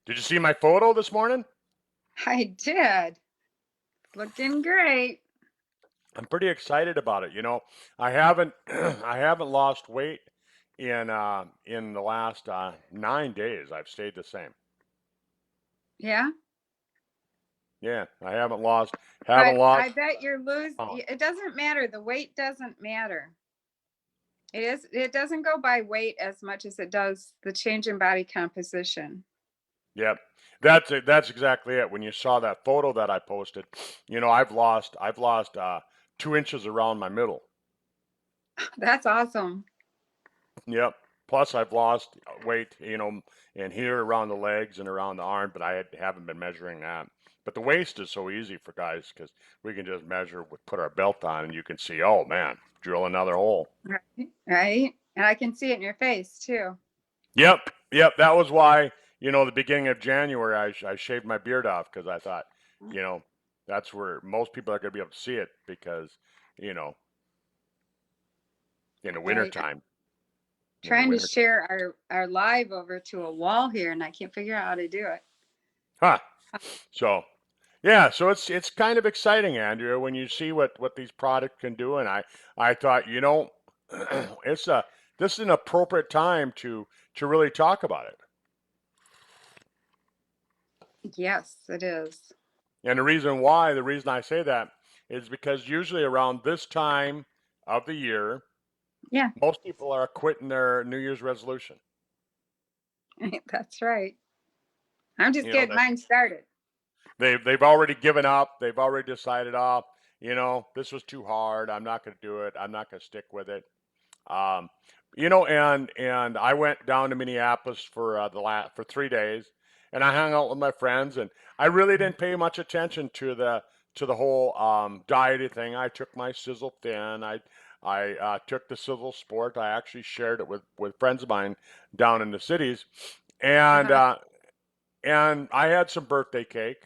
Did you see my photo this morning? I did. Looking great. I'm pretty excited about it. I haven't I haven't lost weight in the last 9 days. I've stayed the same. Yeah. Yeah, I haven't lost But haven't I lost bet you're losing. pound. It doesn't matter. The weight doesn't matter. It doesn't go by weight as much as it does the change in body composition. Yep. That's it. That's exactly it. When you saw that photo that I posted, I've lost 2 inches around my middle. That's awesome. Yep. Plus, I've lost weight, in here around the legs and around the arm, but haven't been measuring that. But the waist is so easy for guys because we can just measure, put our belt on, and you can see, oh man, drill another hole. Right. Right. And I can see it in your face too. Yep. Yep. That was why, the beginning of January, I shaved my beard off because I thought, you know, that's where most people are going to be able to see it because, you know, in the Right. wintertime, in the Trying to wintertime. share our live over to a wall here, and I can't figure out how to do it. Huh. So, yeah, so it's kind of exciting, Andrea, when you see what these products can do, and I thought, it's a this is an appropriate time to really talk about it. Yes, it is. And the reason I say that is because usually around this time of the year, Yeah, most people are quitting their New Year's resolution. that's right. I'm just You know, getting that mine started. they've already given up, they've already decided, oh, this was too hard. I'm not going to do it. I'm not going to stick with it. Um, and I went down to Minneapolis for 3 days, and I hung out with my friends, and I really didn't pay much attention to the whole diety thing. I took my Sizzle Thin. I took the Sizzle Sport. I actually shared it with friends of mine down in the cities, and Uh-huh. uh, and I had some birthday cake.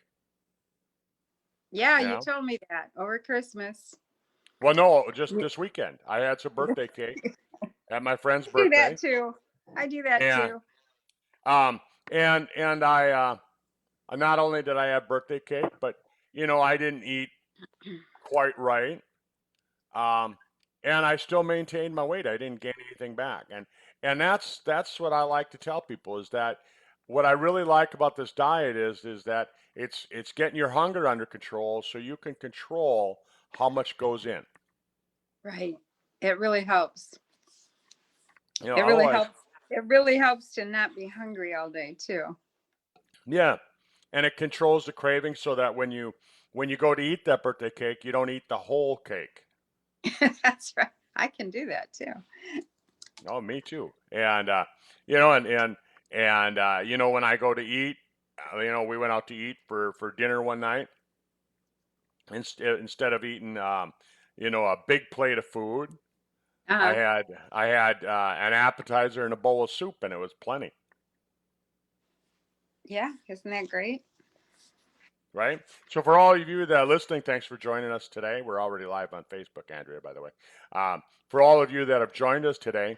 Yeah, You you know, told me that over Christmas. well, no, just You this weekend I had some birthday cake at my friend's do that birthday, too. I do that and too. um, and not only did I have birthday cake, but I didn't eat quite right. Um, and I still maintained my weight. I didn't gain anything back. And that's what I like to tell people is that what I really like about this diet is that it's getting your hunger under control so you can control how much goes in. Right. It really helps. It really Otherwise, helps. It really helps to not be hungry all day too. yeah. And it controls the craving so that when you go to eat that birthday cake, you don't eat the whole cake. That's right. I can do that too. Oh, me too. You know, when I go to eat, we went out to eat for dinner one night. Instead of eating, a big plate of food, I Uh-huh. had I had an appetizer and a bowl of soup, and it was plenty, Yeah, isn't that great? right? So for all of you that are listening, thanks for joining us today. We're already live on Facebook, Andrea, by the way. For all of you that have joined us today,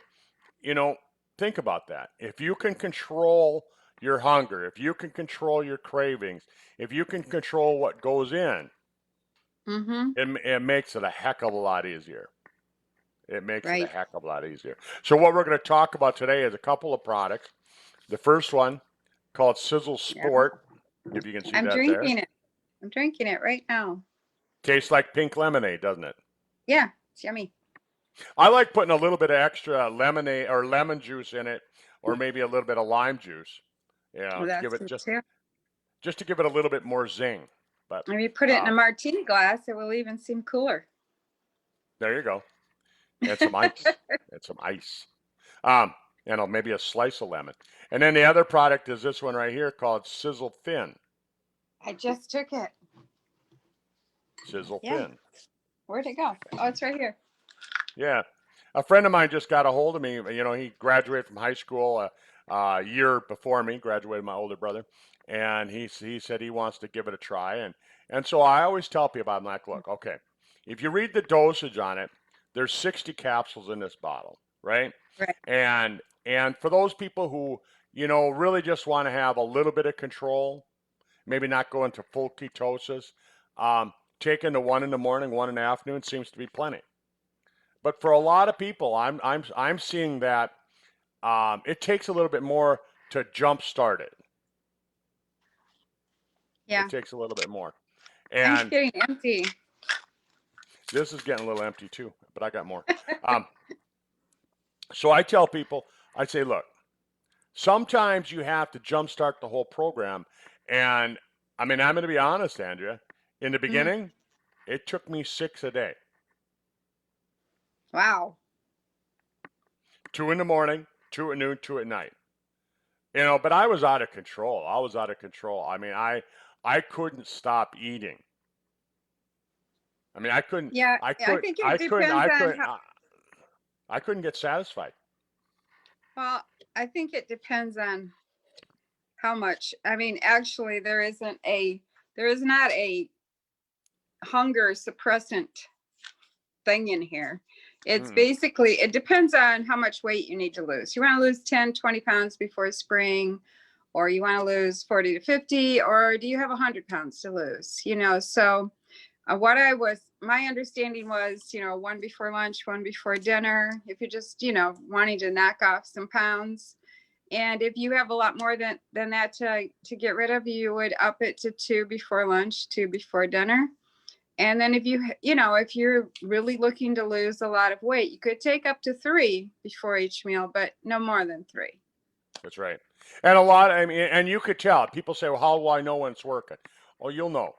you know, think about that. If you can control your hunger, if you can control your cravings, if you can control what goes in, Mm-hmm. it makes it a heck of a lot easier. It makes it a Right. heck of a lot easier. So what we're going to talk about today is a couple of products. The first one called Sizzle Yeah. Sport, if you can see I'm that there. drinking it. I'm drinking it right now. Tastes like pink lemonade, doesn't it? Yeah, it's yummy. I like putting a little bit of extra lemonade or lemon juice in it, or maybe a little bit of lime juice, Well, to give that's it good just too. just to give it a little bit more zing. But If you put it in a um, martini glass, it will even seem cooler. there you go. And some ice. And some ice. Um, maybe a slice of lemon. And then the other product is this one right here called Sizzle Thin. I just took it. Sizzle Yeah. Thin. Where'd it go? Oh, it's right here. Yeah. A friend of mine just got a hold of me. He graduated from high school a year before me, graduated my older brother. And he said he wants to give it a try. And so I always tell people, I'm like, look, okay, if you read the dosage on it, there's 60 capsules in this bottle, right? Right. And for those people who really just want to have a little bit of control, maybe not go into full ketosis. Taking the one in the morning, one in the afternoon seems to be plenty. But for a lot of people, I'm seeing that it takes a little bit more to jumpstart it. It Yeah, takes a little bit more. mine's And getting empty. this is getting a little empty too, but I got more. Um, so I tell people, I say, look, sometimes you have to jumpstart the whole program. And I mean, I'm going to be honest, Andrea. In the Mhm. beginning, it took me 6 a day, Wow. 2 in the morning, 2 at noon, 2 at night. But I was out of control. I was out of control. I mean, I couldn't stop eating. I mean, Yeah, I think it depends on how, I couldn't get satisfied. well, I think it depends on how much. I mean, actually, there is not a hunger suppressant thing in here. It's Mm, basically, it depends on how much weight you need to lose. You want to lose 10, 20 pounds before spring, or you want to lose 40 to 50, or do you have 100 pounds to lose? So my understanding was, one before lunch, one before dinner, if you're just, wanting to knock off some pounds. And if you have a lot more than that to get rid of, you would up it to two before lunch, two before dinner. And then if you're really looking to lose a lot of weight, you could take up to three before each meal, but no more than three. that's right. And a lot, I mean, and you could tell. People say, well, how do I know when it's working? Well, you'll know,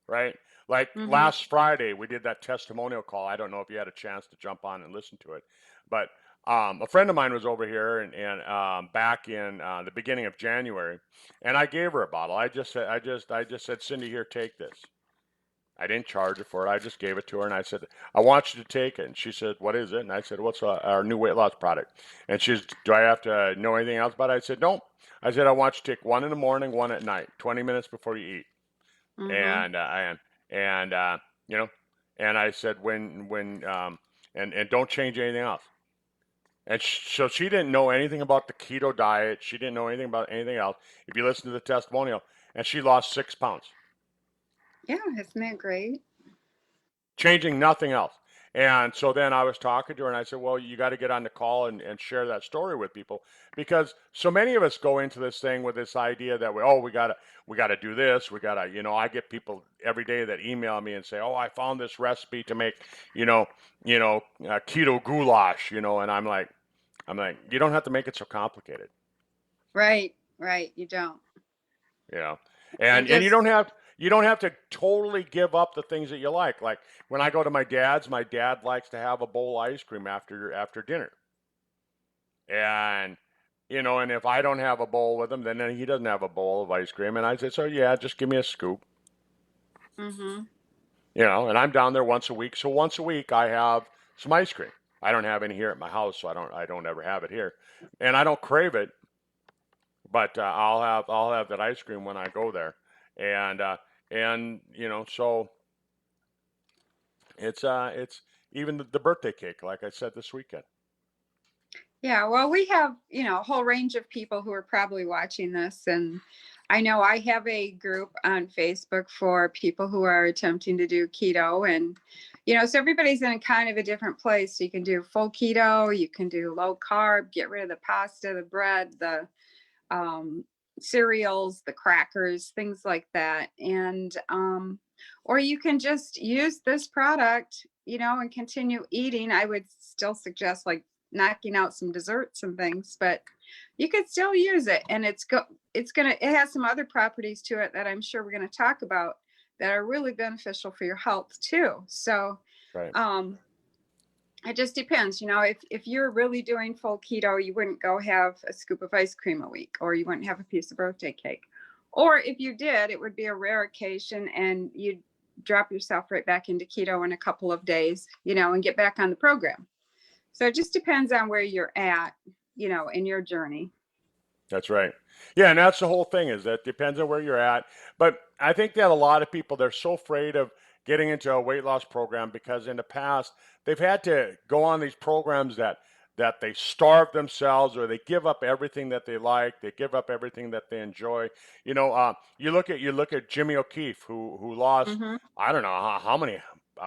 right? Like Mm-hmm. last Friday, we did that testimonial call. I don't know if you had a chance to jump on and listen to it, but a friend of mine was over here and back in the beginning of January, and I gave her a bottle. I just said, Cindy, here, take this. I didn't charge her for it. I just gave it to her, and I said, I want you to take it. And she said, what is it? And I said, what's our new weight loss product? And she said, do I have to know anything else about it? I said, no. I said, I want you to take one in the morning, one at night, 20 minutes before you eat. Mm-hmm. And you know, and I said, and don't change anything else. And so she didn't know anything about the keto diet. She didn't know anything about anything else. If you listen to the testimonial, and she lost 6 pounds. Yeah, isn't that great? Changing nothing else. And so then I was talking to her and I said, well, you got to get on the call and share that story with people because so many of us go into this thing with this idea that we got to do this. We got to, I get people every day that email me and say, oh, I found this recipe to make, you know, keto goulash, and I'm like, you don't have to make it so complicated. Right, right. You don't. You know, You and just, you don't have to totally give up the things that you like. Like when I go to my dad likes to have a bowl of ice cream after dinner, and and if I don't have a bowl with him, then he doesn't have a bowl of ice cream, and I say, so yeah, just give me a scoop, mm-hmm. and I'm down there once a week, so once a week I have some ice cream. I don't have any here at my house, so I don't ever have it here, and I don't crave it, but I'll have that ice cream when I go there, and so it's even the birthday cake, like I said this weekend. Yeah, well, we have, a whole range of people who are probably watching this. And I know I have a group on Facebook for people who are attempting to do keto. And, so everybody's in a kind of a different place. So you can do full keto, you can do low carb, get rid of the pasta, the bread, the um, cereals, the crackers, things like that. And, or you can just use this product, and continue eating. I would still suggest like knocking out some desserts and things, but you could still use it. And it has some other properties to it that I'm sure we're going to talk about that are really beneficial for your health too. So, Right. um, it just depends. If you're really doing full keto, you wouldn't go have a scoop of ice cream a week, or you wouldn't have a piece of birthday cake. Or if you did, it would be a rare occasion and you'd drop yourself right back into keto in a couple of days, and get back on the program. So it just depends on where you're at, in your journey. That's right. Yeah, and that's the whole thing is that depends on where you're at. But I think that a lot of people they're so afraid of getting into a weight loss program because in the past they've had to go on these programs that that they starve themselves or they give up everything that they like, they give up everything that they enjoy. You look at Jimmy O'Keefe, who lost, Mm-hmm. I don't know how many,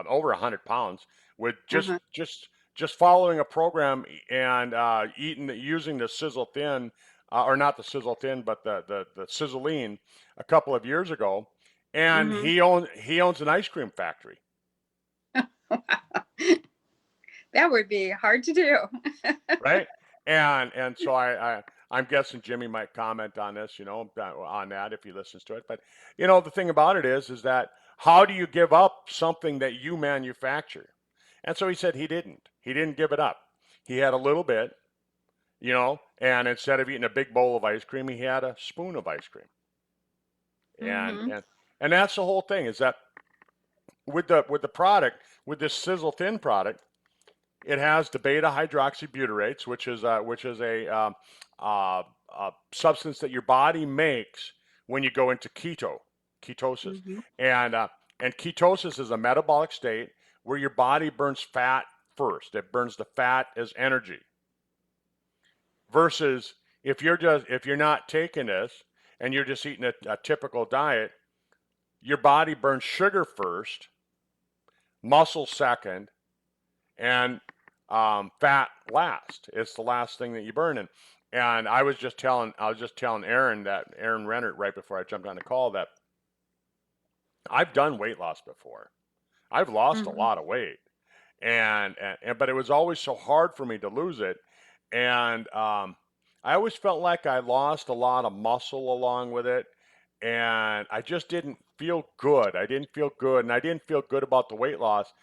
over 100 pounds with just Uh-huh. just just following a program and eating using the Sizzle Thin, or not the Sizzle Thin, but the Sizzling a couple of years ago, and Mm-hmm. he owns an ice cream factory, That would be hard to do. right? And so I'm guessing Jimmy might comment on this, on that if he listens to it. But the thing about it is that how do you give up something that you manufacture? And so he said he didn't. He didn't give it up. He had a little bit, and instead of eating a big bowl of ice cream, he had a spoon of ice cream. And Mm-hmm. and and that's the whole thing is that with the product, with this Sizzle Thin product, it has the beta hydroxybutirates, which is a substance that your body makes when you go into ketosis, Mm-hmm. and ketosis is a metabolic state where your body burns fat first. It burns the fat as energy. Versus if you're not taking this and you're just eating a typical diet, your body burns sugar first, muscle second, and fat last. It's the last thing that you burn. And I was just telling Aaron Rennert right before I jumped on the call that I've done weight loss before. I've lost a Mm-hmm. lot of weight, and but it was always so hard for me to lose it, and I always felt like I lost a lot of muscle along with it, and I just didn't feel good. I didn't feel good, and I didn't feel good about the weight loss,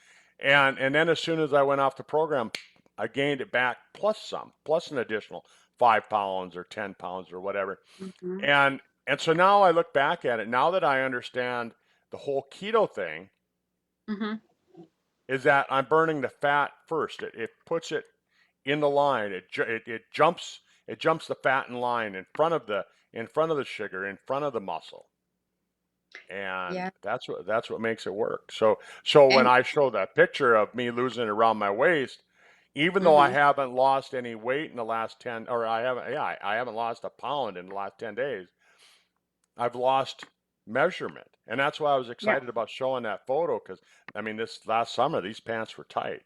and then as soon as I went off the program, I gained it back plus some, plus an additional 5 pounds or 10 pounds or whatever, Mm-hmm. and so now I look back at it now that I understand the whole keto thing Mm-hmm. is that I'm burning the fat first. It puts it in the line. It jumps the fat in line in front of the sugar, in front of the muscle, and Yeah. that's what makes it work. So when And I show that picture of me losing around my waist, even though I mm-hmm. haven't lost any weight in the last 10, or I haven't lost a pound in the last 10 days, I've lost measurement, and that's why I was Yeah. excited about showing that photo because I mean this last summer these pants were tight.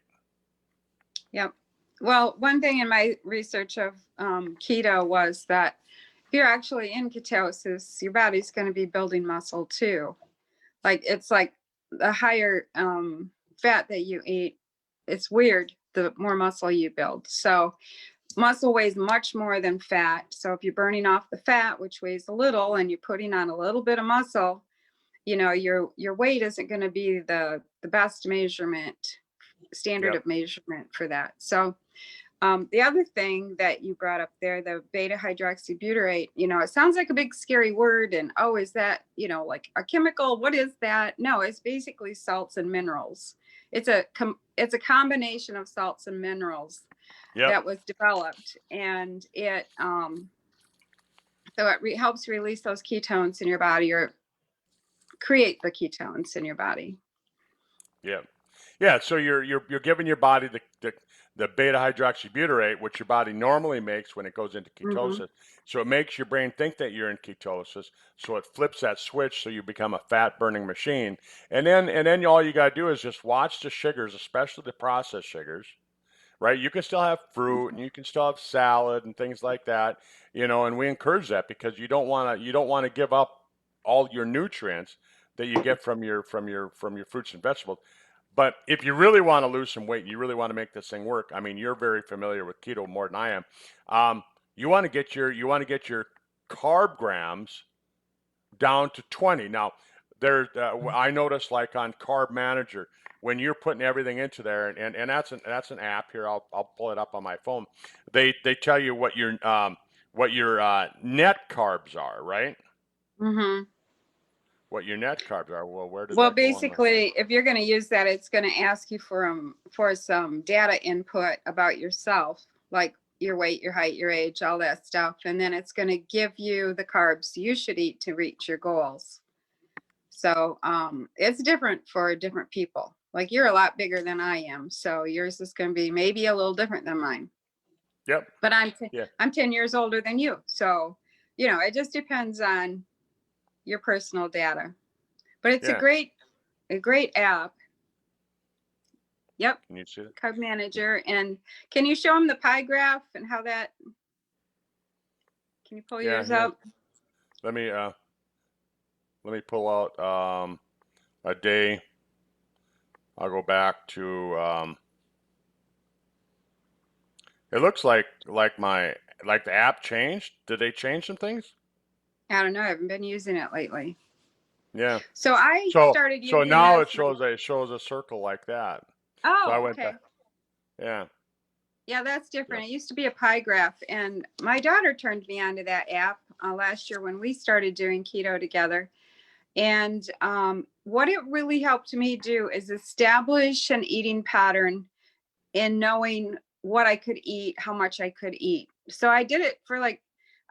Yep. Well, one thing in my research of keto was that if you're actually in ketosis, your body's going to be building muscle too. Like it's like the higher fat that you eat, it's weird. The more muscle you build. So muscle weighs much more than fat. So if you're burning off the fat, which weighs a little, and you're putting on a little bit of muscle, your weight isn't going to be the best standard Yep. of measurement for that. So the other thing that you brought up there, the beta hydroxybutyrate, it sounds like a big scary word. And oh, is that, like a chemical? What is that? No, it's basically salts and minerals. It's a combination of salts and minerals Yep. that was developed, and it helps release those ketones in your body, or create the ketones in your body. Yep. Yeah. So you're giving your body the beta hydroxybutyrate, which your body normally makes when it goes into Mm-hmm. ketosis. So it makes your brain think that you're in ketosis. So it flips that switch, so you become a fat burning machine. And then all you gotta do is just watch the sugars, especially the processed sugars, right? You can still have fruit and you can still have salad and things like that, and we encourage that because you don't want to give up all your nutrients that you get from your fruits and vegetables. But if you really want to lose some weight and you really want to make this thing work, I mean, you're very familiar with keto more than I am. Um, you want to get your carb grams down to 20. Now, I noticed like on Carb Manager when you're putting everything into there, and that's an app here. I'll pull it up on my phone. They tell you what your net carbs are, right? Mm-hmm. What your net carbs are. Well, where did Well, that go on my phone? basically, if you're going to use that, it's going to ask you for some data input about yourself, like your weight, your height, your age, all that stuff, and then it's going to give you the carbs you should eat to reach your goals. So it's different for different people. Like you're a lot bigger than I am, so yours is going to be maybe a little different than mine. Yep. but Yeah. I'm 10 years older than you. So, it just depends on your personal data. But it's Yeah. a great app. Yep, Can you see it? Carb Manager. And can you show them the pie graph and how that, can you pull Yeah. yours Here. up? Let me pull out a day. I'll go back to it looks like the app changed. Did they change some things? I don't know. I haven't been using it lately. Yeah. So I So started so using now it this. shows a circle like that. So I Oh, went okay. back. Yeah. Yeah, that's Yep. different. It used to be a pie graph, and my daughter turned me onto that app last year when we started doing keto together. And what it really helped me do is establish an eating pattern in knowing what I could eat, how much I could eat. So I did it for like,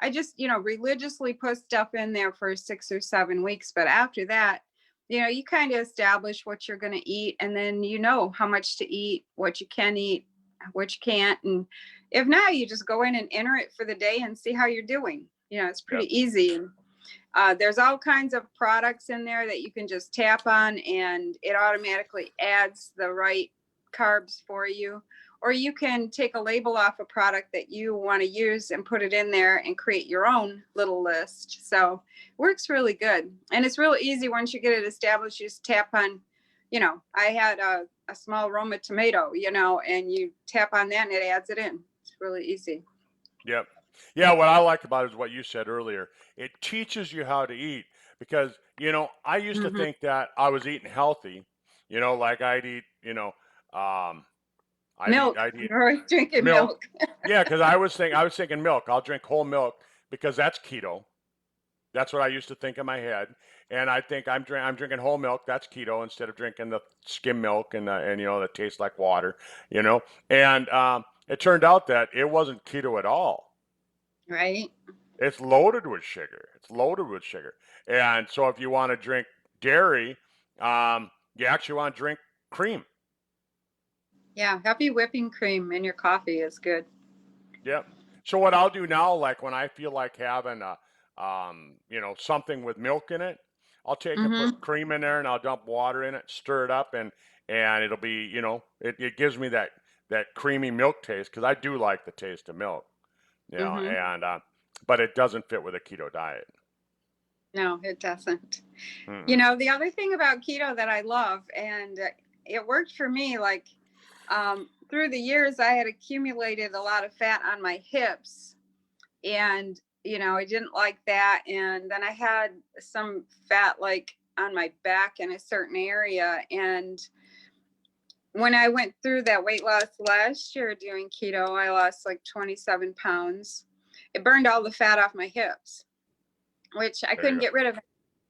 I just, religiously put stuff in there for 6 or 7 weeks. But after that, you kind of establish what you're going to eat, and then you know how much to eat, what you can eat, what you can't. And if not, you just go in and enter it for the day and see how you're doing. It's Yep. pretty easy. And there's all kinds of products in there that you can just tap on and it automatically adds the right carbs for you. Or you can take a label off a product that you want to use and put it in there and create your own little list. So it works really good. And it's real easy once you get it established. You just tap on, I had a small Roma tomato, and you tap on that and it adds it in. It's really easy. Yep. Yeah, what I like about it is what you said earlier. It teaches you how to eat because, I used to Mm-hmm. think that I was eating healthy, like um, Milk. I'd eat You're always drinking milk. milk. Yeah, because I was thinking milk. I'll drink whole milk because that's keto. That's what I used to think in my head, and I think I'm drinking whole milk. That's keto instead of drinking the skim milk and that tastes like water, you know. And it turned out that it wasn't keto at all. Right. It's loaded with sugar. It's loaded with sugar. And so if you want to drink dairy, you actually want to drink cream. Yeah, heavy whipping cream in your coffee is good. Yep. So what I'll do now, like when I feel like having something with milk in it, I'll take and put Mm-hmm. cream in there and I'll dump water in it, stir it up, and it'll be, it gives me that creamy milk taste because I do like the taste of milk, Mm-hmm. and but it doesn't fit with a keto diet. No, it doesn't. Mm-mm. The other thing about keto that I love, and it worked for me, like through the years, I had accumulated a lot of fat on my hips, and I didn't like that. And then I had some fat like on my back in a certain area, and when I went through that weight loss last year doing keto, I lost like 27 pounds. It burned all the fat off my hips, which I There you couldn't go. get rid of.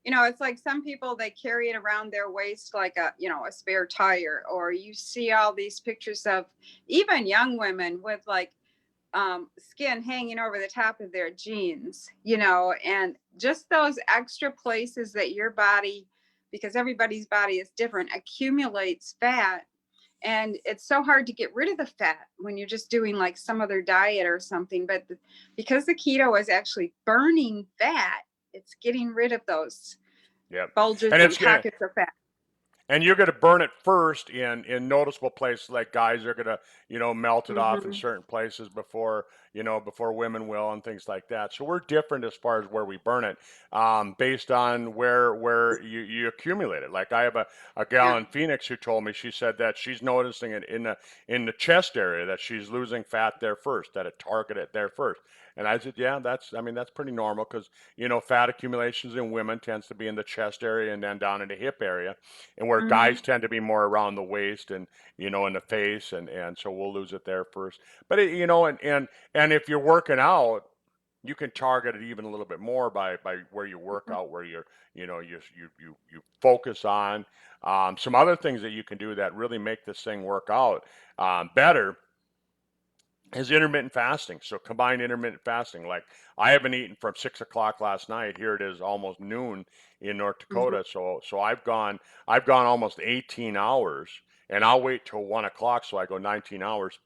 It's like some people, they carry it around their waist like a spare tire, or you see all these pictures of even young women with like skin hanging over the top of their jeans, and just those extra places that your body, because everybody's body is different, accumulates fat. And it's so hard to get rid of the fat when you're just doing like some other diet or something. But because the keto is actually burning fat, it's getting rid of those Yep. bulges And and it's gonna pockets of fat. and you're going to burn it first in noticeable places, like guys are going to melt it off in Mm-hmm. certain places before women will, and things like that. So we're different as far as where we burn it, based on where you accumulate it. Like I have a gal Yeah. in Phoenix who told me, she said that she's noticing it in the chest area, that she's losing fat there first, that it targeted there first. And I said, yeah, that's pretty normal because fat accumulations in women tends to be in the chest area and then down in the hip area, and where Mm-hmm. guys tend to be more around the waist and in the face, and so we'll lose it there first. But and if you're working out, you can target it even a little bit more by where you work out, where you focus on some other things that you can do that really make this thing work out better is intermittent fasting. So combine intermittent fasting. Like I haven't eaten from 6 o'clock last night. Here it is almost noon in North Mm-hmm. Dakota. So I've gone almost 18 hours, and I'll wait till 1 o'clock, so I go 19 hours,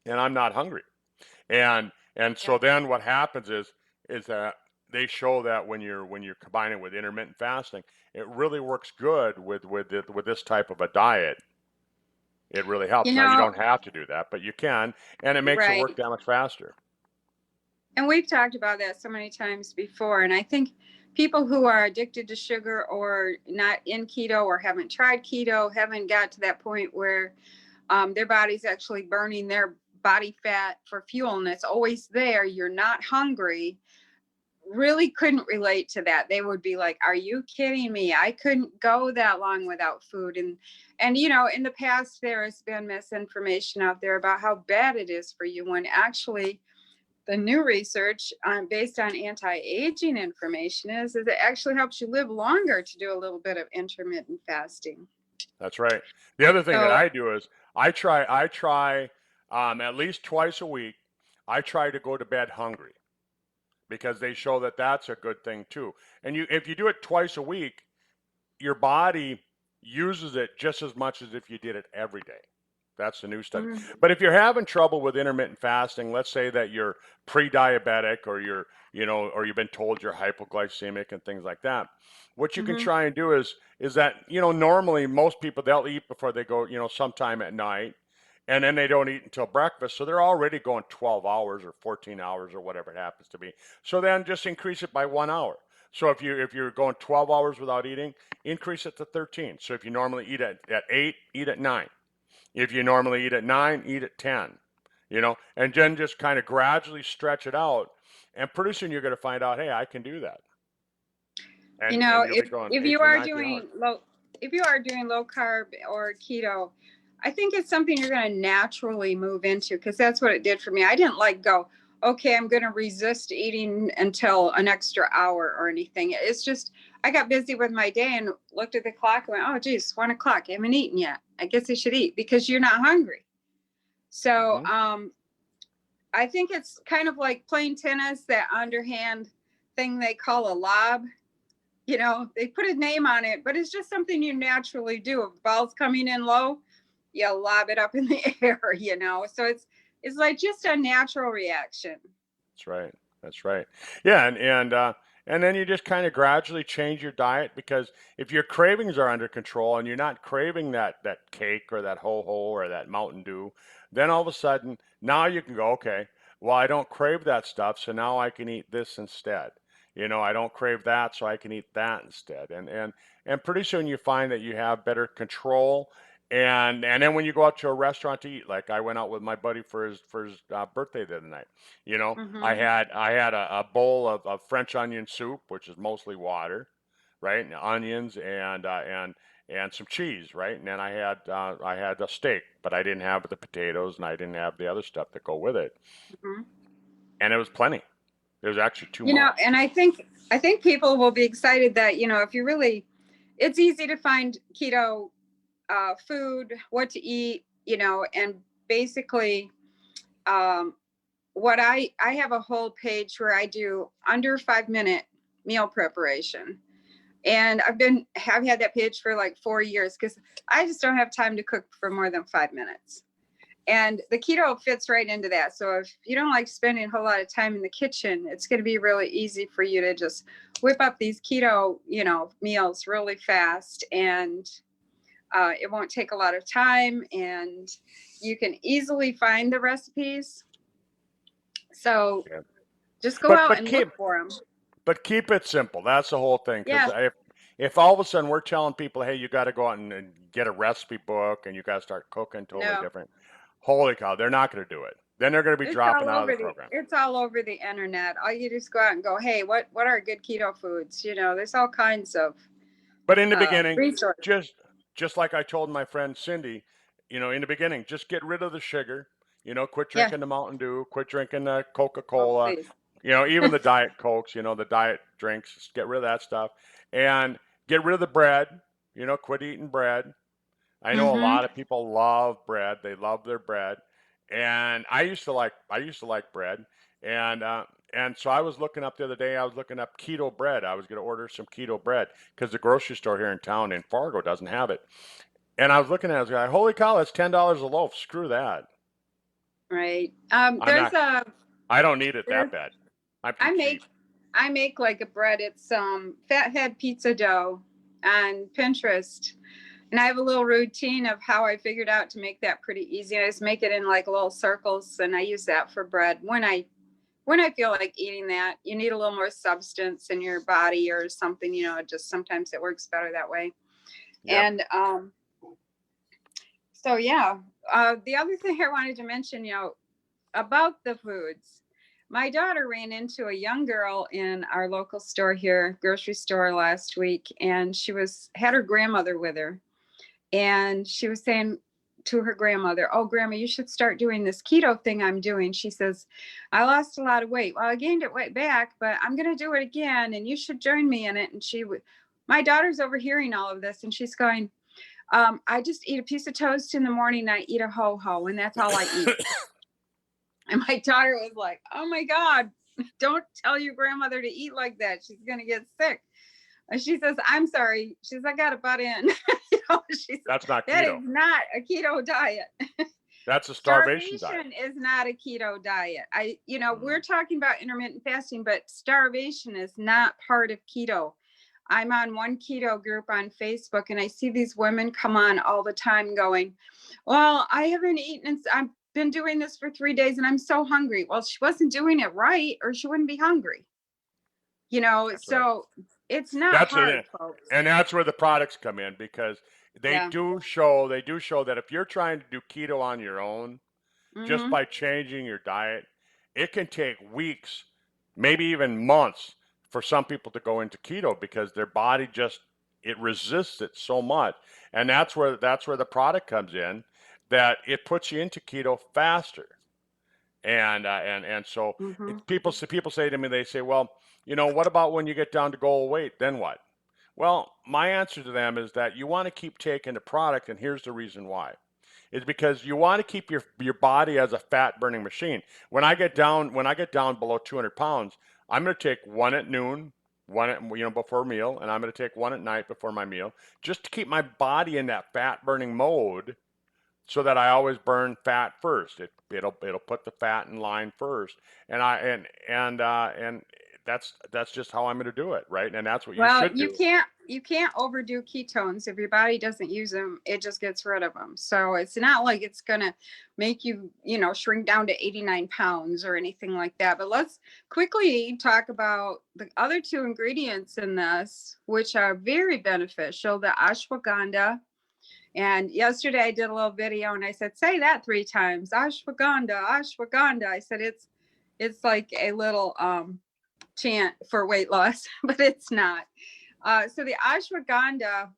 and I'm not hungry. And Yeah. so then what happens is that they show that when you're combining with intermittent fasting, it really works good with this type of a diet. It really You helps. Now you know, don't have to do that, but you can, and it makes it work right. that much faster. And we've talked about that so many times before. And I think people who are addicted to sugar or not in keto or haven't tried keto haven't got to that point where their body's actually burning their body fat for fuel and it's always there. You're not hungry. Really couldn't relate to that. They would be like, are you kidding me? I couldn't go that long without food. And you know, in the past there has been misinformation out there about how bad it is for you, when actually the new research based on anti-aging information is it actually helps you live longer to do a little bit of intermittent fasting. That's right. The other thing that So I do is I try at least twice a week. I try to go to bed hungry because they show that that's a good thing too. And if you do it twice a week, your body uses it just as much as if you did it every day. That's the new study. mm-hmm, But if you're having trouble with intermittent fasting, let's say that you're pre-diabetic or or you've been told you're hypoglycemic and things like that, what you can mm-hmm, try and do is that, normally most people they'll eat before they go, sometime at night, and then they don't eat until breakfast. So they're already going 12 hours or 14 hours or whatever it happens to be. So then just increase it by 1 hour. So if you're going 12 hours without eating, increase it to 13. So if you normally eat at 8, eat at 9. If you normally eat at 9, eat at 10. And then just kind of gradually stretch it out. And pretty soon you're going to find out, hey, I can do that. you And know, you'll be going if you 18, are 19 hours. doing low, if you are doing low carb or keto, I think it's something you're going to naturally move into, because that's what it did for me. I didn't like go, okay, I'm going to resist eating until an extra hour or anything. It's just I got busy with my day and looked at the clock and went, oh geez, 1 o'clock, I haven't eaten yet, I guess I should eat, because you're not hungry. So Hmm. I think it's kind of like playing tennis, that underhand thing they call a lob. You know, they put a name on it, but it's just something you naturally do. If the ball's coming in low, you lob it up in the air, you know. So it's like just a natural reaction. That's right. That's right. Yeah, and then you just kind of gradually change your diet, because if your cravings are under control and you're not craving that cake or that ho ho or that Mountain Dew, then all of a sudden now you can go, okay, well, I don't crave that stuff, so now I can eat this instead. I don't crave that, so I can eat that instead. And pretty soon you find that you have better control. And then when you go out to a restaurant to eat, like I went out with my buddy for his birthday the other night. I Mm-hmm. had a bowl of French onion soup, which is mostly water, right? And onions and some cheese, right? And then I had a steak, but I didn't have the potatoes and I didn't have the other stuff that go with it. Mm-hmm. And it was plenty. It was actually too You know, much. and I think people will be excited that, you know, if you really, it's easy to find keto food, what to eat, you know, and basically um, what I have a whole page where I do under 5 minute meal preparation. And have had that page for like 4 years, because I just don't have time to cook for more than 5 minutes. And the keto fits right into that. So if you don't like spending a whole lot of time in the kitchen, it's going to be really easy for you to just whip up these keto, you know, meals really fast. And it won't take a lot of time, and you can easily find the recipes. So Yeah. just go But out but and look keep for them. but keep it simple. That's the whole thing. Because Yeah, if all of a sudden we're telling people, hey, you got to go out and get a recipe book and you got to start cooking totally no, different, holy cow, they're not going to do it. Then they're going to be dropping out of the program. it's all over the internet. All you just go out and go, hey, what are good keto foods? You know, there's all kinds of But in the beginning, resources. just just like I told my friend Cindy, in the beginning, just get rid of the sugar. Quit Yeah. drinking the Mountain Dew, quit drinking the Coca Oh, Cola. please. Even the Diet Cokes. The diet drinks. Just get rid of that stuff, and get rid of the bread. Quit eating bread. I know a Mm-hmm. lot of people love bread. They love their bread, and I used to like bread, and so I was looking up the other day. I was looking up keto bread. I was going to order some keto bread because the grocery store here in town in Fargo doesn't have it. And I was looking at it, I was like, holy cow, that's $10 a loaf. Screw that. Right. I'm not. I don't need it that There's bad. I'm too I cheap. make I make like a bread. It's fathead pizza dough on Pinterest. And I have a little routine of how I figured out to make that pretty easy. I just make it in like little circles and I use that for bread. When I feel like eating that, you need a little more substance in your body or something, just sometimes it works better that way. Yep. And so yeah. The other thing I wanted to mention, about the foods. My daughter ran into a young girl in our local store here, grocery store last week, and she had her grandmother with her. And she was saying to her grandmother, "Oh, grandma, you should start doing this keto thing I'm doing." She says, "I lost a lot of weight. Well, I gained it way back, but I'm going to do it again, and you should join me in it." And my daughter's overhearing all of this, and she's going, "I just eat a piece of toast in the morning. I eat a ho-ho, and that's all I eat." And my daughter was like, "Oh my God, don't tell your grandmother to eat like that. She's going to get sick." And she says, "I'm sorry." She says, "I got to butt in." She says, That's not "That is keto. not a keto diet. That's a starvation diet. Starvation is not a keto diet." We're Mm, talking about intermittent fasting, but starvation is not part of keto. I'm on one keto group on Facebook and I see these women come on all the time going, "Well, I haven't eaten. I've been doing this for 3 days and I'm so hungry." Well, she wasn't doing it right or she wouldn't be hungry, that's right. so it's not That's hard, it. folks. And that's where the products come in because Yeah. they do show that if you're trying to do keto on your own, just Mm-hmm. by changing your diet, it can take weeks, maybe even months for some people to go into keto because their body just it resists it so much. And that's where the product comes in that it puts you into keto faster. And so Mm-hmm. people say to me, they say, well, what about when you get down to goal weight? Then what? Well, my answer to them is that you want to keep taking the product, and here's the reason why. It's because you want to keep your body as a fat burning machine. When I get down below 200 pounds, I'm going to take one at noon, one at before meal, and I'm going to take one at night before my meal, just to keep my body in that fat burning mode so that I always burn fat first. It'll put the fat in line first, and that's just how I'm going to do it, right? And that's what you Well, should do. you can't overdo ketones. If your body doesn't use them, it just gets rid of them. So it's not like it's gonna make you, shrink down to 89 pounds or anything like that. But let's quickly talk about the other two ingredients in this, which are very beneficial: the ashwagandha. And yesterday I did a little video and I said, "Say that 3 times, ashwagandha, ashwagandha." I said it's like a little chant for weight loss, but it's not. So the ashwagandha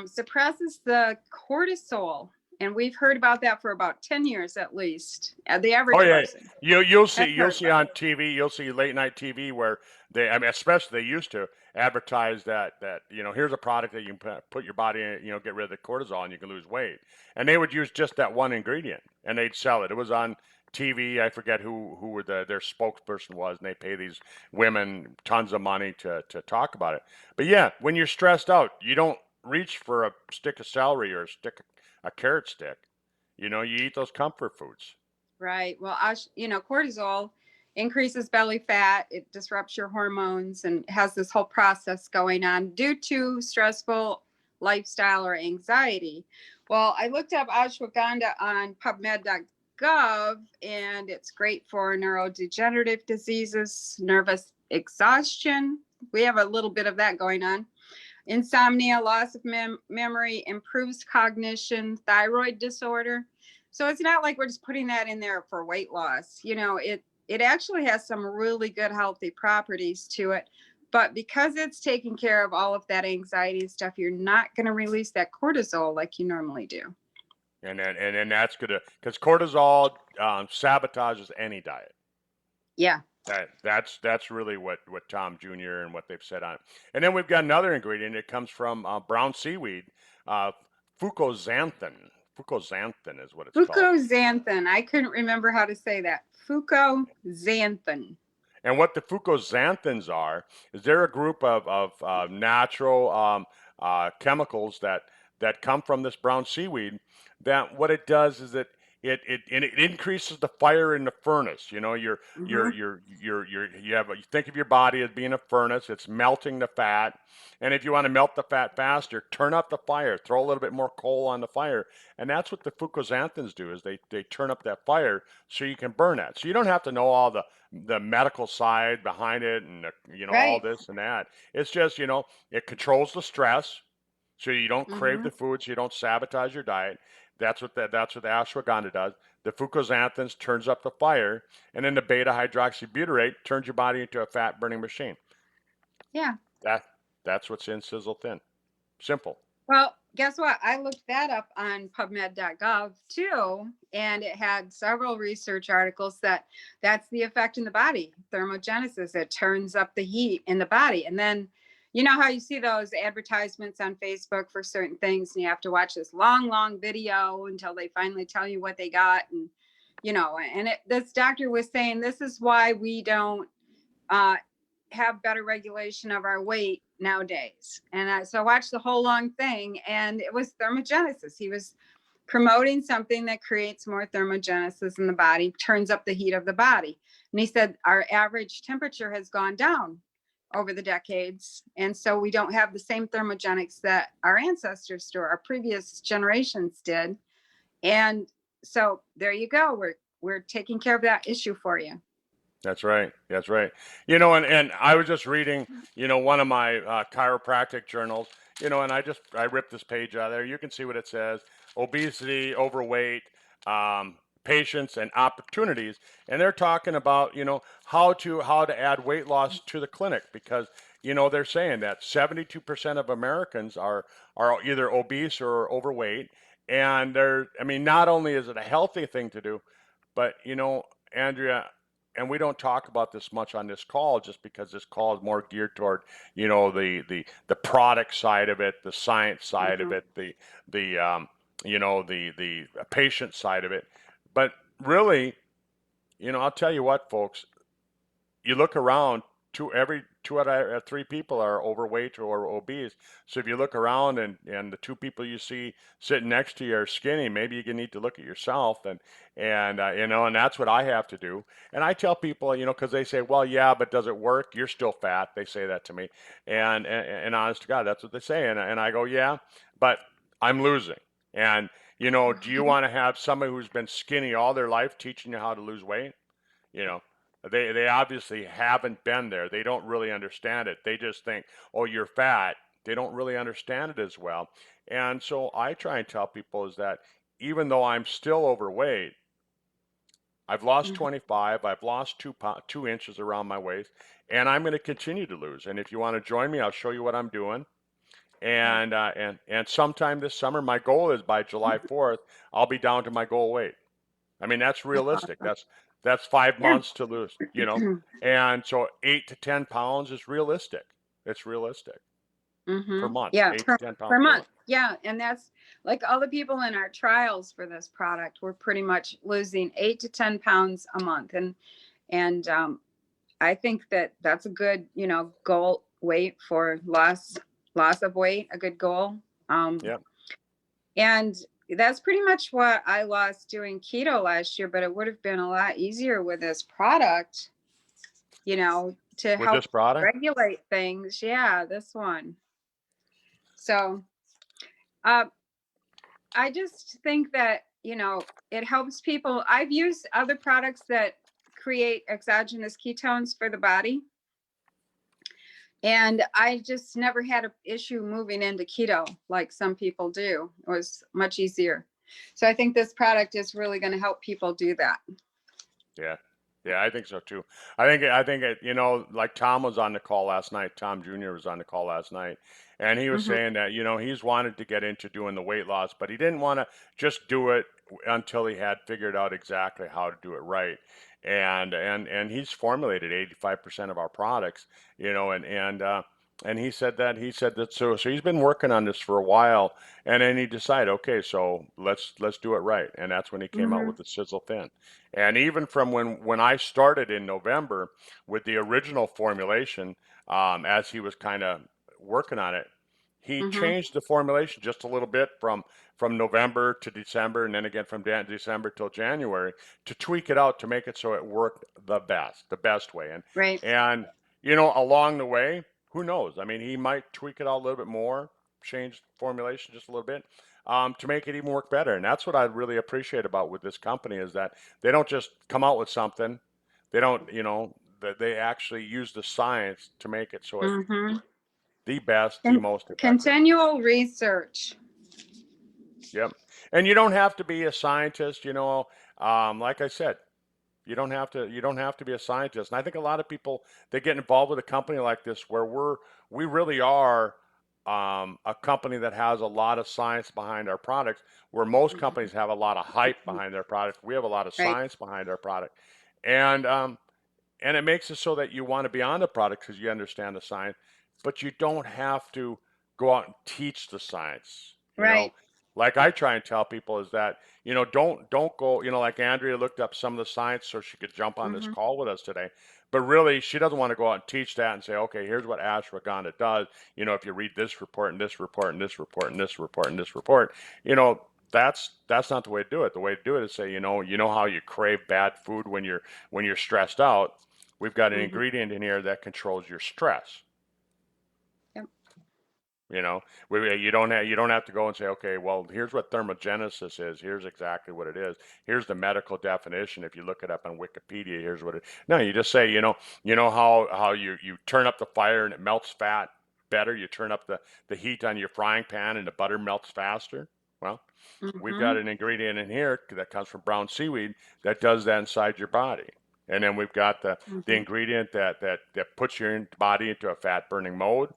suppresses the cortisol, and we've heard about that for about 10 years at least. The Oh average yeah, person you'll see has you'll heard see about on it. TV, you'll see late night TV where I mean, especially they used to advertise that here's a product that you can put your body in, get rid of the cortisol and you can lose weight, and they would use just that one ingredient and they'd sell it. It was on TV. I forget who were their spokesperson was, and they pay these women tons of money to talk about it. But yeah, when you're stressed out, you don't reach for a stick of celery or a carrot stick. You eat those comfort foods. Right. Well, cortisol increases belly fat. It disrupts your hormones and has this whole process going on due to stressful lifestyle or anxiety. Well, I looked up ashwagandha on PubMed.gov, and it's great for neurodegenerative diseases, nervous exhaustion. We have a little bit of that going on. Insomnia, loss of memory, improves cognition, thyroid disorder. So it's not like we're just putting that in there for weight loss. It actually has some really good healthy properties to it. But because it's taking care of all of that anxiety and stuff, you're not going to release that cortisol like you normally do. And then that's gonna because cortisol sabotages any diet. Yeah. That's really what Tom Jr. and what they've said on it. And then we've got another ingredient. It comes from brown seaweed, uh, fucoxanthin. Fucoxanthin is what it's called. Fucoxanthin. I couldn't remember how to say that. Fucoxanthin. And what the fucoxanthins are is they're a group of natural chemicals that come from this brown seaweed. That what it does is it increases the fire in the furnace. You know, Mm-hmm. you have you think of your body as being a furnace. It's melting the fat, and if you want to melt the fat faster, turn up the fire, throw a little bit more coal on the fire, and that's what the fucoxanthins do. Is they turn up that fire so you can burn that. So you don't have to know all the medical side behind it and all Right. this and that. It's just it controls the stress so you don't crave Mm-hmm. the food, so you don't sabotage your diet. That's what the ashwagandha does. The fucoxanthins turns up the fire, and then the beta hydroxybutyrate turns your body into a fat burning machine. Yeah. That that's what's in Sizzle Thin. Simple. Well, guess what? I looked that up on PubMed.gov too, and it had several research articles that that's the effect in the body, thermogenesis. It turns up the heat in the body. And then, you know how you see those advertisements on Facebook for certain things, and you have to watch this long, long video until they finally tell you what they got. And, this doctor was saying this is why we don't uh, have better regulation of our weight nowadays. And so I watched the whole long thing, and it was thermogenesis. He was promoting something that creates more thermogenesis in the body, turns up the heat of the body. And he said our average temperature has gone down over the decades. And so we don't have the same thermogenics that our ancestors or our previous generations did. And so there you go. We're taking care of that issue for you. That's right. That's right. And I was just reading, one of my chiropractic journals, and I ripped this page out of there. You can see what it says: obesity, overweight, patients, and opportunities. And they're talking about, how to add weight loss to the clinic because, they're saying that 72% of Americans are either obese or overweight. And I mean, not only is it a healthy thing to do, but Andrea, and we don't talk about this much on this call just because this call is more geared toward the product side of it, the science side of Mm-hmm. it, the patient side of it. But really, I'll tell you what, folks, you look around, two out of three people are overweight or obese. So if you look around and the two people you see sitting next to you are skinny, maybe you need to look at yourself and that's what I have to do. And I tell people, because they say, well, yeah, but does it work? You're still fat. They say that to me, and honest to God, that's what they say. And I go, yeah, but I'm losing. And do you want to have somebody who's been skinny all their life teaching you how to lose weight? You know, they obviously haven't been there. They don't really understand it. They just think, oh, you're fat. They don't really understand it as well. And so I try and tell people is that even though I'm still overweight, I've lost Mm-hmm. 25. I've lost 2 inches around my waist, and I'm going to continue to lose. And if you want to join me, I'll show you what I'm doing. Yeah. And sometime this summer, my goal is by July 4th, I'll be down to my goal weight. I mean, that's That's realistic. awesome. That's five Yeah. months to lose. And so 8 to 10 pounds is realistic. It's realistic per Mm-hmm. month, Yeah, eight to ten per pounds per month. month. Yeah, and that's like all the people in our trials for this product were pretty much losing 8 to 10 pounds a month, and I think that that's a good goal weight for loss of weight, a good goal. Um, Yep. and that's pretty much what I lost doing keto last year, but it would have been a lot easier with this product, to With help this product, regulate things. Yeah, this one. So. Uh, I just think that, it helps people. I've used other products that create exogenous ketones for the body, and I just never had an issue moving into keto like some people do. It was much easier. So I think this product is really going to help people do that. yeah. Yeah, I think so too. I think like Tom was on the call last night. Tom Jr. was on the call last night, and he was Hmm. saying that he's wanted to get into doing the weight loss, but he didn't want to just do it until he had figured out exactly how to do it right. And he's formulated 85% of our products, and he said that so he's been working on this for a while, and then he decided, okay, so let's do it right, and that's when he came out Hmm. with the Sizzle Thin. And even from when I started in November with the original formulation, as he was kind of working on it, he Mm-hmm. changed the formulation just a little bit from November to December, and then again from December till January to tweak it out to make it so it worked the best way. Right. And along the way, who knows? I mean, he might tweak it out a little bit more, change formulation just a little bit, to make it even work better. And that's what I really appreciate about with this company is that they don't just come out with something. They don't, that they actually use the science to make it so it's Mm-hmm. the best, the And most effective. continual research. Yep. And you don't have to be a scientist, like I said, you don't have to be a scientist. And I think a lot of people they get involved with a company like this where we really are a company that has a lot of science behind our products, where most companies have a lot of hype behind their product. We have a lot of Right. science behind our product. And it makes it so that you want to be on the product because you understand the science, but you don't have to go out and teach the science. Right. Like I try and tell people is that don't go, like Andrea looked up some of the science so she could jump on this Mm-hmm. call with us today, but really she doesn't want to go out and teach that and say, okay, here's what ashwagandha does. If you read this report and this report and this report and this report and this report, you know that's not the way to do it. The way to do it is say, how you crave bad food when you're stressed out. We've got an Mm-hmm. ingredient in here that controls your stress. Yep. You know, you don't have to go and say, okay, well, here's what thermogenesis is. Here's exactly what it is. Here's the medical definition. If you look it up on Wikipedia, here's what it. No, you just say, how you turn up the fire and it melts fat better. You turn up the heat on your frying pan and the butter melts faster. Well, we've Mm-hmm. got an ingredient in here that comes from brown seaweed that does that inside your body. And then we've got the Mm-hmm. ingredient that puts your body into a fat burning mode,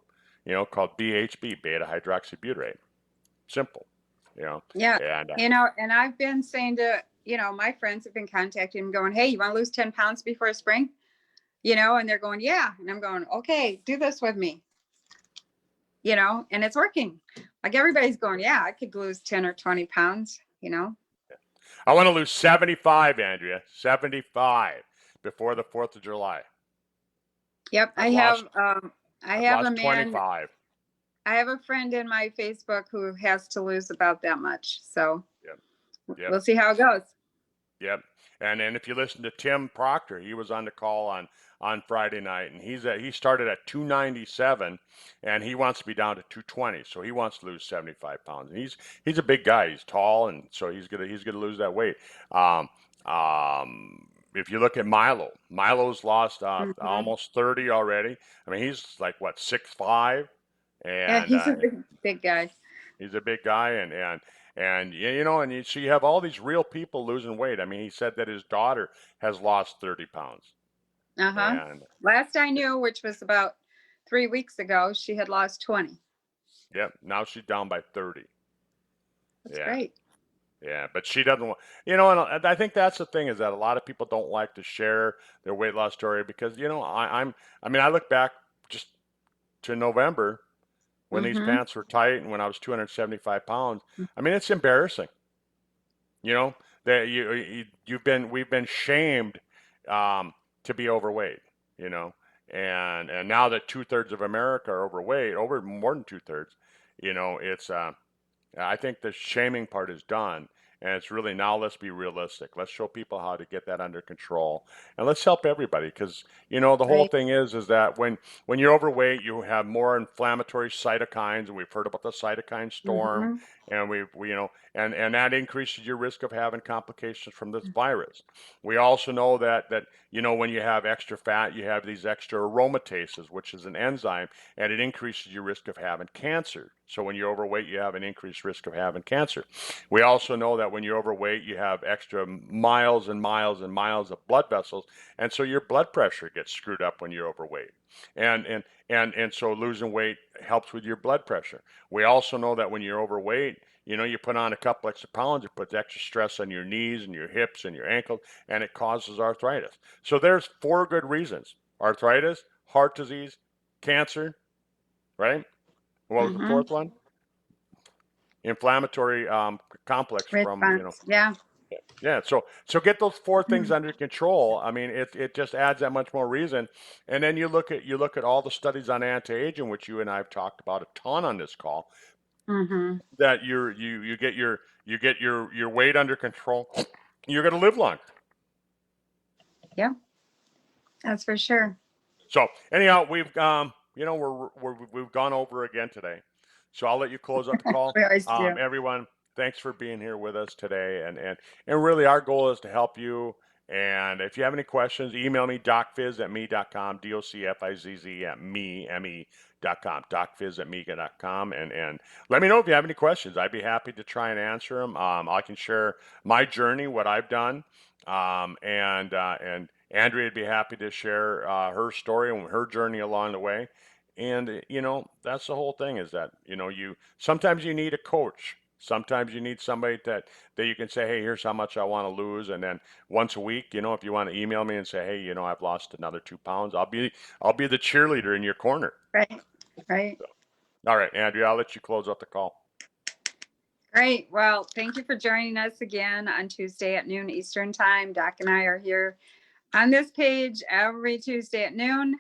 called BHB, beta hydroxybutyrate. Simple, you know. Yeah. And And I've been saying to, my friends have been contacting me going, hey, you want to lose 10 pounds before spring? And they're going, yeah. And I'm going, okay, do this with me, and it's working. Like everybody's going, yeah, I could lose 10 or 20 pounds. I want to lose 75, Andrea, 75 before the 4th of July. Yep. I've lost I I've have a lost man, 25. I have a friend in my Facebook who has to lose about that much. So Yep, yep. we'll see how it goes. Yep. And then if you listen to Tim Proctor, he was on the call on Friday night, and he started at 297, and he wants to be down to 220. So he wants to lose 75 pounds. And he's a big guy. He's tall, and so he's gonna lose that weight. Um, if you look at Milo's lost Hmm. almost 30 already. I mean, he's like what 6'5", Yeah, and he's a big guy. he's a big guy, and so you have all these real people losing weight. I mean, he said that his daughter has lost 30 pounds, Uh-huh. and Last I knew, which was about 3 weeks ago, she had lost 20. yep, now she's down by 30. That's Yeah, great. yeah, but she doesn't want, and I think that's the thing is that a lot of people don't like to share their weight loss story because I mean, I look back just to November when these Mm-hmm. pants were tight and when I was 275 pounds. I mean, it's embarrassing. You know that we've been shamed to be overweight. You know, and now that 2/3 of America are overweight, over more than 2/3, it's I think the shaming part is done, and it's really now let's be realistic. Let's show people how to get that under control, and let's help everybody because the whole Right. thing is that when you're overweight, you have more inflammatory cytokines, and we've heard about the cytokine storm, Mm-hmm. and and that increases your risk of having complications from this virus. We also know that when you have extra fat, you have these extra aromatases, which is an enzyme, and it increases your risk of having cancer. So when you're overweight, you have an increased risk of having cancer. We also know that when you're overweight, you have extra miles and miles and miles of blood vessels, and so your blood pressure gets screwed up when you're overweight. And so losing weight helps with your blood pressure. We also know that when you're overweight, you put on a couple extra pounds, it puts extra stress on your knees and your hips and your ankles, and it causes arthritis. So there's 4 good reasons: arthritis, heart disease, cancer, right? What was the Mm-hmm. 4th one? Inflammatory complex from, Response. Yeah. Yeah, so get those four things Mm-hmm. under control. I mean, it just adds that much more reason. And then you look at all the studies on anti-aging, which you and I have talked about a ton on this call, Mm-hmm. that you get your weight under control, you're going to live longer. Yeah, that's for sure. So anyhow, we've gone over again today. So I'll let you close out the call. We always do. Everyone, thanks for being here with us today. And really, our goal is to help you. And if you have any questions, email me, docfizz@me.com, DOCFIZZ at me.com, docfizz@me.com. And let me know if you have any questions. I'd be happy to try and answer them. I can share my journey, what I've done. And Andrea would be happy to share her story and her journey along the way. And that's the whole thing, is that you sometimes you need a coach. Sometimes you need somebody that you can say, hey, here's how much I want to lose, and then once a week, if you want to email me and say, hey, I've lost another 2 pounds, I'll be the cheerleader in your corner. Right. Right. So, all right, Andrea, I'll let you close out the call. Great. Well, thank you for joining us again on Tuesday at noon Eastern time. Doc and I are here on this page every Tuesday at noon.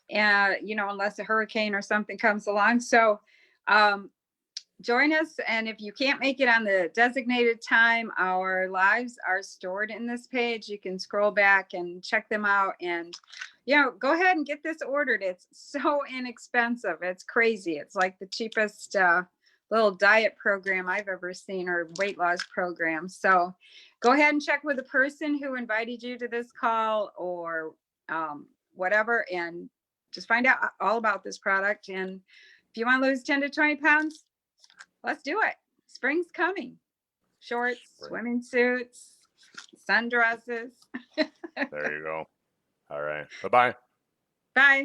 Unless a hurricane or something comes along. So join us. And if you can't make it on the designated time, our lives are stored in this page. You can scroll back and check them out. And, go ahead and get this ordered. It's so inexpensive. It's crazy. It's like the cheapest little diet program I've ever seen, or weight loss program. So go ahead and check with the person who invited you to this call, or whatever, and just find out all about this product. And if you want to lose 10 to 20 pounds, let's do it. Spring's coming. Shorts, swimming suits, sundresses. There you go. All right. Bye-bye. Bye.